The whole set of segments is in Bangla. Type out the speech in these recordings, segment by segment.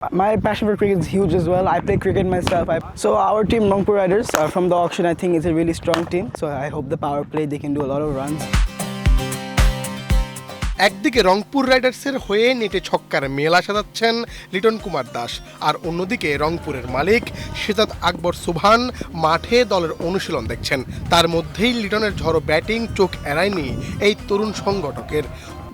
My passion for cricket is huge as well. I play cricket myself. So our team, Rangpur Riders, from the auction, I think is a really strong team. So I hope the power play they can do a lot of runs. একদিকে রংপুর রাইডার্সের হয়ে নেটে ছক্কার মেলা সাজাচ্ছেন লিটন কুমার দাস, আর অন্যদিকে রংপুরের মালিক শেজাদ আকবর সুবহান মাঠে দলের অনুশীলন দেখছেন। তার মধ্যেই লিটনের ঝড়ো ব্যাটিং চোখ এড়ায়নি এই তরুণ সংগঠকের।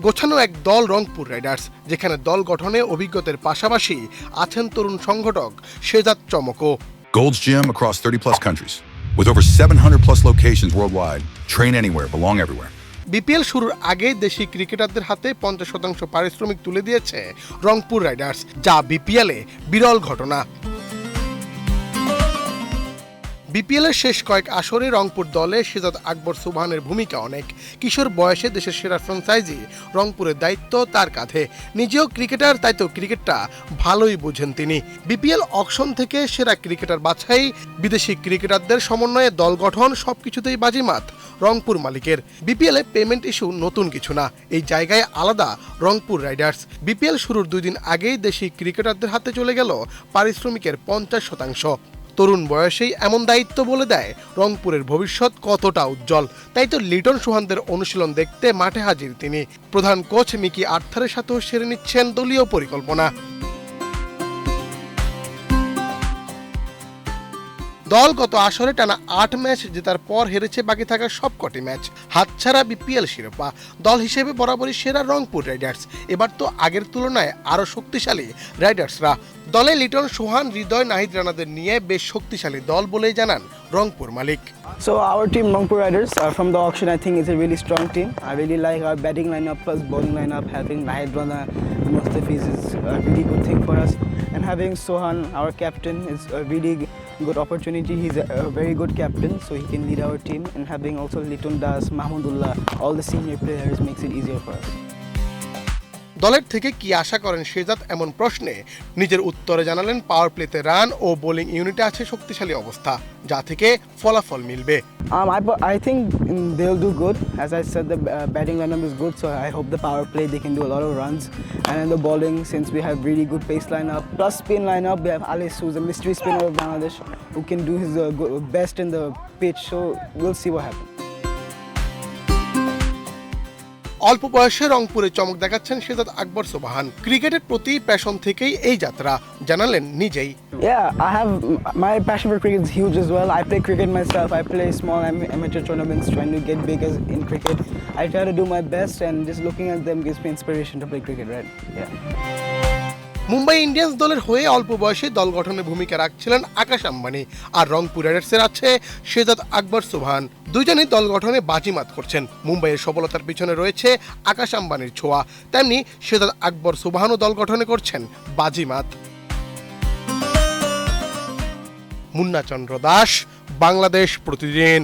গোছানো এক দল রংপুর রাইডার্স, যেখানে দল গঠনে অভিজ্ঞতার পাশাপাশি আছেন তরুণ সংগঠক Shehzad চমকও। Gold's Gym across 30 plus countries with over 700 plus locations worldwide. Train anywhere, belong everywhere. BPL শুরুর আগে দেশি ক্রিকেটারদের হাতে 50% পারিশ্রমিক তুলে দিয়েছে রংপুর রাইডার্স, যা বিপিএলে বিরল ঘটনা। বিপিএলের শেষ কয়েক আসরে রংপুর দলে শেজাদ আকবর সুবহানের ভূমিকা অনেক। কিশোর বয়সে দেশের সেরা ফ্র্যাঞ্চাইজি রংপুরের দায়িত্ব তার কাঁধে। নিজেও ক্রিকেটার, তাই তো ক্রিকেটটা ভালোই বোঝেন তিনি। বিপিএল অকশন থেকে সেরা ক্রিকেটার বাছাই, বিদেশি ক্রিকেটারদের সমন্বয়ে দল গঠন, সবকিছুতেই বাজিমাত রংপুর মালিকের। বিপিএলে পেমেন্ট ইস্যু নতুন কিছু না, এই জায়গায় আলাদা রংপুর রাইডার্স। বিপিএল শুরুর 2 দিন আগেই দেশি ক্রিকেটারদের হাতে চলে গেল পারিশ্রমিকের 50%। তরুণ বয়সেই এমন দায়িত্ব বলে দেয় রংপুরের ভবিষ্যৎ কতটা উজ্জ্বল। তাই তো লিটন সুহানদের অনুশীলন দেখতে মাঠে হাজির তিনি। প্রধান কোচ মিকি আর্থারের সাথেও সেরে নিচ্ছেন দলীয় পরিকল্পনা। দল গত আসরে টানা 8 ম্যাচ জেতার পর হেরেছে বাকি থাকা সবকটি ম্যাচ। হাতছাড়া বিপিএল শিরোপা। দল হিসেবে বরাবরই সেরা রংপুর রাইডার্স। এবার তো আগের তুলনায় আরও শক্তিশালী রাইডার্সরা। দলে লিটন, সোহান, হৃদয়, নাহিদ রানাদের নিয়ে বেশ শক্তিশালী দল বলেই জানান রংপুর মালিক। So our team, Rangpur Riders, from the auction, I think is a really strong team. I really like our batting lineup plus bowling lineup. Having Naheed Rana, Mustafiz is a really good thing for us, and having Sohan, our captain, is a really good opportunity. He's a very good captain, so he can lead our team. And having also Litun Das, Mahmudullah, all the senior players makes it easier for us. দলের থেকে কি আশা করেন শেজাদ এমন প্রশ্নে নিজের উত্তরে জানালেন, পাওয়ার প্লেতে রান ও বোলিং ইউনিটে আছে শক্তিশালী অবস্থা, যা থেকে ফলাফল মিলবে। I think they'll do good. As I said, the batting lineup is good, so I hope the power play they can do a lot of runs. And in the bowling, since we have really good pace lineup plus spin lineup, we have Alis, who's a mystery spinner of Bangladesh, who can do his best in the pitch. So we'll see what happens. অল্প বয়সে রংপুরে চমক দেখাচ্ছেন শেজাদ আকবর সুবহান। ক্রিকেটের প্রতি প্যাশন থেকেই এই যাত্রা, জানালেন নিজেই। Yeah, my passion for cricket is huge as well. I play cricket myself. I play small amateur tournaments, trying to get big in cricket. I try to do my best, and just looking at them gives me inspiration to play cricket, right? Yeah. Mumbai Indians দলের হয়ে অল্প বয়সে দল গঠনে ভূমিকা রাখছিলেন আকাশ আম্বানি, আর রংপুর রাইডার্সের আছে শেজাদ আকবর সুবহান। দুইজনই দল গঠনে বাজিমাত করছেন। মুম্বাইয়ের সফলতার পিছনে রয়েছে আকাশ আম্বানির ছোঁয়া, তেমনি শেজাদ আকবর সুবহানও দল গঠনে করছেন বাজিমাত। মুন্না চন্দ্র দাস, বাংলাদেশ প্রতিদিন।